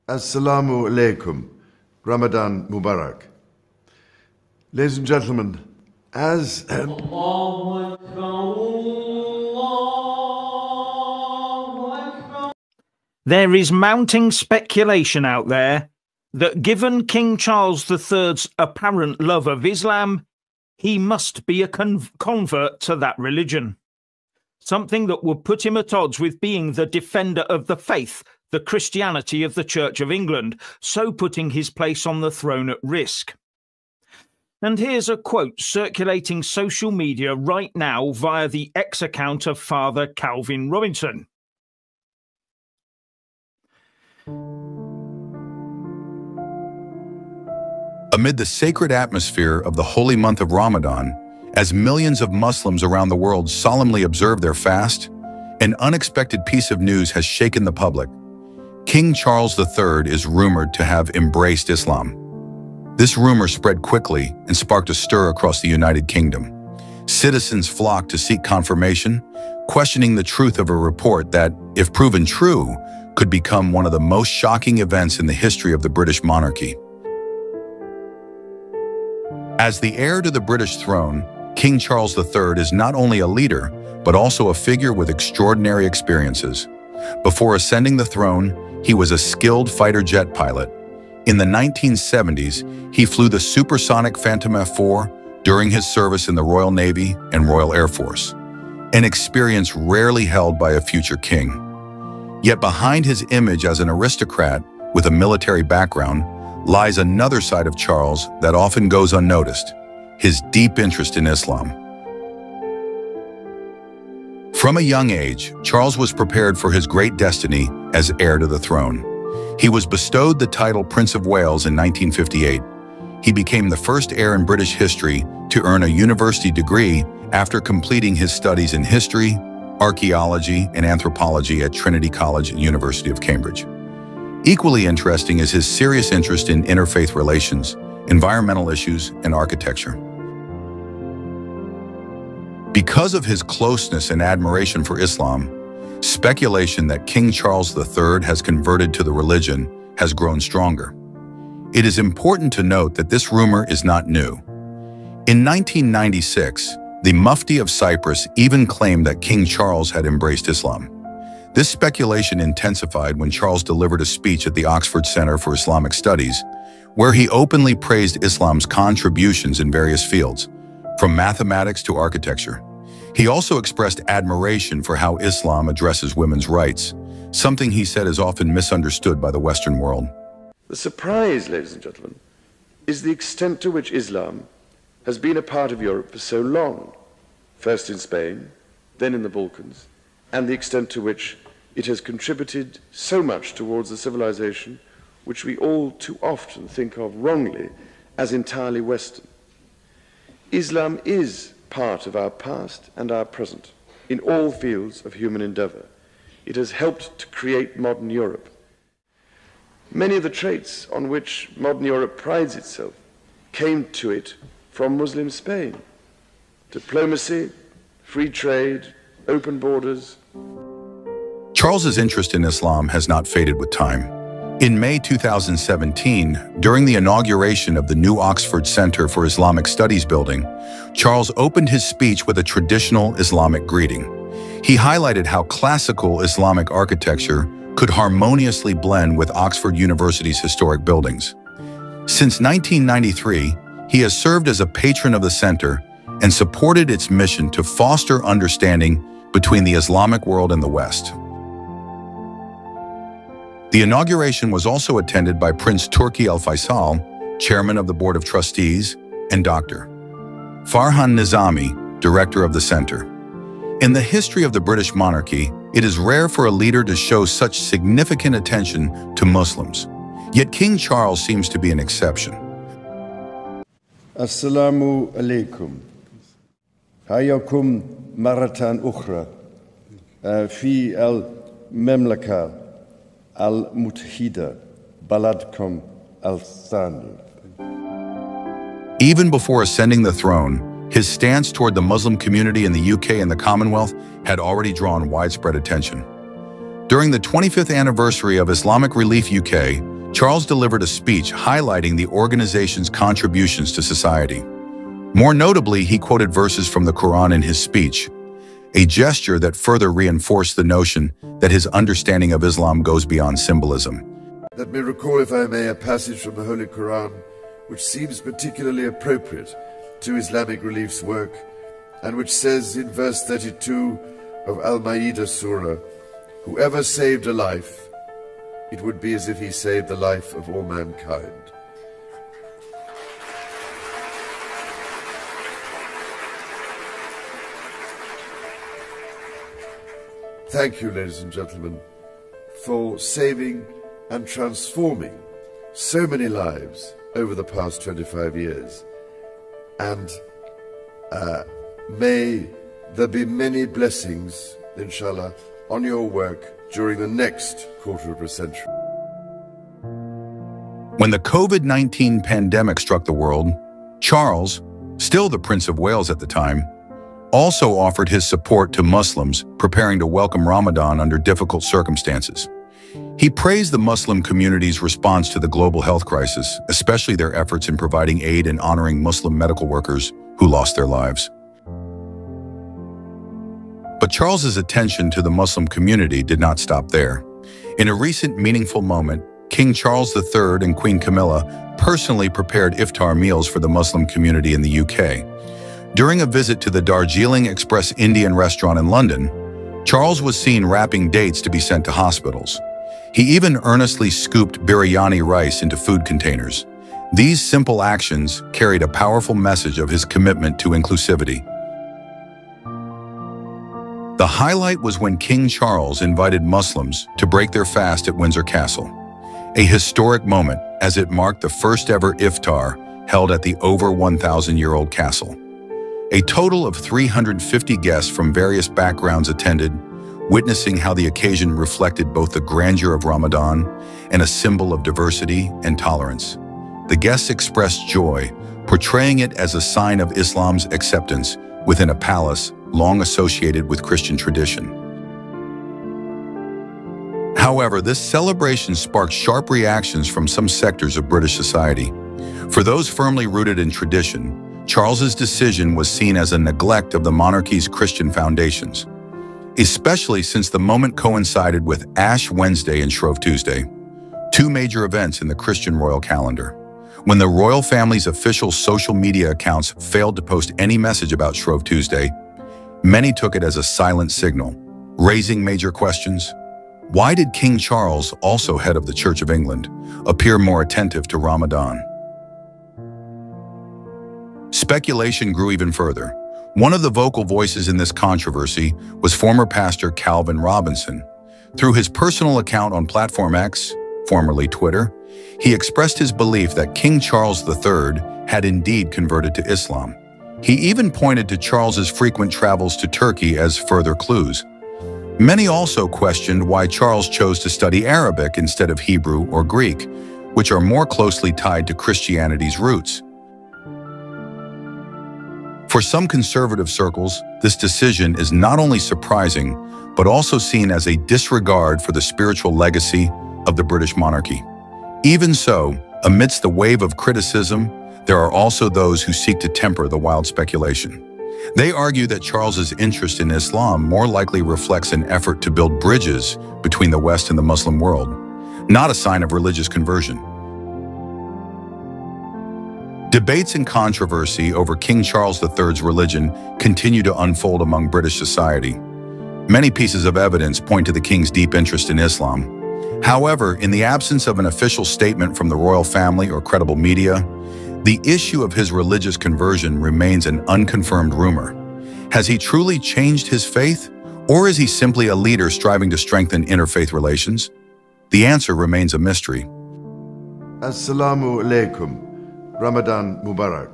Assalamu alaikum. Ramadan Mubarak. Ladies and gentlemen, as there is mounting speculation out there that given King Charles III's apparent love of Islam, he must be a convert to that religion. Something that would put him at odds with being the defender of the faith, the Christianity of the Church of England, so putting his place on the throne at risk. And here's a quote circulating social media right now via the X account of Father Calvin Robinson. Amid the sacred atmosphere of the holy month of Ramadan, as millions of Muslims around the world solemnly observe their fast, an unexpected piece of news has shaken the public. King Charles III is rumored to have embraced Islam. This rumor spread quickly and sparked a stir across the United Kingdom. Citizens flocked to seek confirmation, questioning the truth of a report that, if proven true, could become one of the most shocking events in the history of the British monarchy. As the heir to the British throne, King Charles III is not only a leader, but also a figure with extraordinary experiences. Before ascending the throne, he was a skilled fighter jet pilot. In the 1970s, he flew the supersonic Phantom F-4 during his service in the Royal Navy and Royal Air Force, an experience rarely held by a future king. Yet behind his image as an aristocrat with a military background lies another side of Charles that often goes unnoticed: his deep interest in Islam. From a young age, Charles was prepared for his great destiny as heir to the throne. He was bestowed the title Prince of Wales in 1958. He became the first heir in British history to earn a university degree after completing his studies in history, archaeology, and anthropology at Trinity College and University of Cambridge. Equally interesting is his serious interest in interfaith relations, environmental issues, and architecture. Because of his closeness and admiration for Islam, speculation that King Charles III has converted to the religion has grown stronger. It is important to note that this rumor is not new. In 1996, the Mufti of Cyprus even claimed that King Charles had embraced Islam. This speculation intensified when Charles delivered a speech at the Oxford Center for Islamic Studies, where he openly praised Islam's contributions in various fields, from mathematics to architecture. He also expressed admiration for how Islam addresses women's rights, something he said is often misunderstood by the Western world. The surprise, ladies and gentlemen, is the extent to which Islam has been a part of Europe for so long, first in Spain, then in the Balkans, and the extent to which it has contributed so much towards the civilization which we all too often think of wrongly as entirely Western. Islam is part of our past and our present in all fields of human endeavor. It has helped to create modern Europe. Many of the traits on which modern Europe prides itself came to it from Muslim Spain: diplomacy, free trade, open borders. Charles's interest in Islam has not faded with time. In May 2017, during the inauguration of the new Oxford Center for Islamic Studies building, Charles opened his speech with a traditional Islamic greeting. He highlighted how classical Islamic architecture could harmoniously blend with Oxford University's historic buildings. Since 1993, he has served as a patron of the center and supported its mission to foster understanding between the Islamic world and the West. The inauguration was also attended by Prince Turki Al Faisal, chairman of the Board of Trustees, and Dr. Farhan Nizami, director of the center. In the history of the British monarchy, it is rare for a leader to show such significant attention to Muslims. Yet King Charles seems to be an exception. Assalamu alaikum. Hayakum maratan ukhra fi al-Mamlaka al-Muttahida baladkum al-Thani. Even before ascending the throne, his stance toward the Muslim community in the UK and the Commonwealth had already drawn widespread attention. During the 25th anniversary of Islamic Relief UK, Charles delivered a speech highlighting the organization's contributions to society. More notably, he quoted verses from the Quran in his speech, a gesture that further reinforced the notion that his understanding of Islam goes beyond symbolism. Let me recall, if I may, a passage from the Holy Quran which seems particularly appropriate to Islamic Relief's work, and which says in verse 32 of Al-Ma'idah Surah, "Whoever saved a life, it would be as if he saved the life of all mankind." Thank you, ladies and gentlemen, for saving and transforming so many lives over the past 25 years. And may there be many blessings, inshallah, on your work during the next quarter of a century. When the COVID-19 pandemic struck the world, Charles, still the Prince of Wales at the time, also offered his support to Muslims preparing to welcome Ramadan under difficult circumstances. He praised the Muslim community's response to the global health crisis, especially their efforts in providing aid and honoring Muslim medical workers who lost their lives. But Charles's attention to the Muslim community did not stop there. In a recent meaningful moment, King Charles III and Queen Camilla personally prepared iftar meals for the Muslim community in the UK. During a visit to the Darjeeling Express Indian restaurant in London, Charles was seen wrapping dates to be sent to hospitals. He even earnestly scooped biryani rice into food containers. These simple actions carried a powerful message of his commitment to inclusivity. The highlight was when King Charles invited Muslims to break their fast at Windsor Castle, a historic moment as it marked the first ever iftar held at the over 1,000-year-old castle. A total of 350 guests from various backgrounds attended, witnessing how the occasion reflected both the grandeur of Ramadan and a symbol of diversity and tolerance. The guests expressed joy, portraying it as a sign of Islam's acceptance within a palace long associated with Christian tradition. However, this celebration sparked sharp reactions from some sectors of British society. For those firmly rooted in tradition, Charles's decision was seen as a neglect of the monarchy's Christian foundations, especially since the moment coincided with Ash Wednesday and Shrove Tuesday, two major events in the Christian royal calendar. When the royal family's official social media accounts failed to post any message about Shrove Tuesday, many took it as a silent signal, raising major questions. Why did King Charles, also head of the Church of England, appear more attentive to Ramadan? Speculation grew even further. One of the vocal voices in this controversy was former pastor Calvin Robinson. Through his personal account on platform X, formerly Twitter, he expressed his belief that King Charles III had indeed converted to Islam. He even pointed to Charles's frequent travels to Turkey as further clues. Many also questioned why Charles chose to study Arabic instead of Hebrew or Greek, which are more closely tied to Christianity's roots. For some conservative circles, this decision is not only surprising, but also seen as a disregard for the spiritual legacy of the British monarchy. Even so, amidst the wave of criticism, there are also those who seek to temper the wild speculation. They argue that Charles's interest in Islam more likely reflects an effort to build bridges between the West and the Muslim world, not a sign of religious conversion. Debates and controversy over King Charles III's religion continue to unfold among British society. Many pieces of evidence point to the king's deep interest in Islam. However, in the absence of an official statement from the royal family or credible media, the issue of his religious conversion remains an unconfirmed rumor. Has he truly changed his faith, or is he simply a leader striving to strengthen interfaith relations? The answer remains a mystery. Assalamu alaikum. Ramadan Mubarak.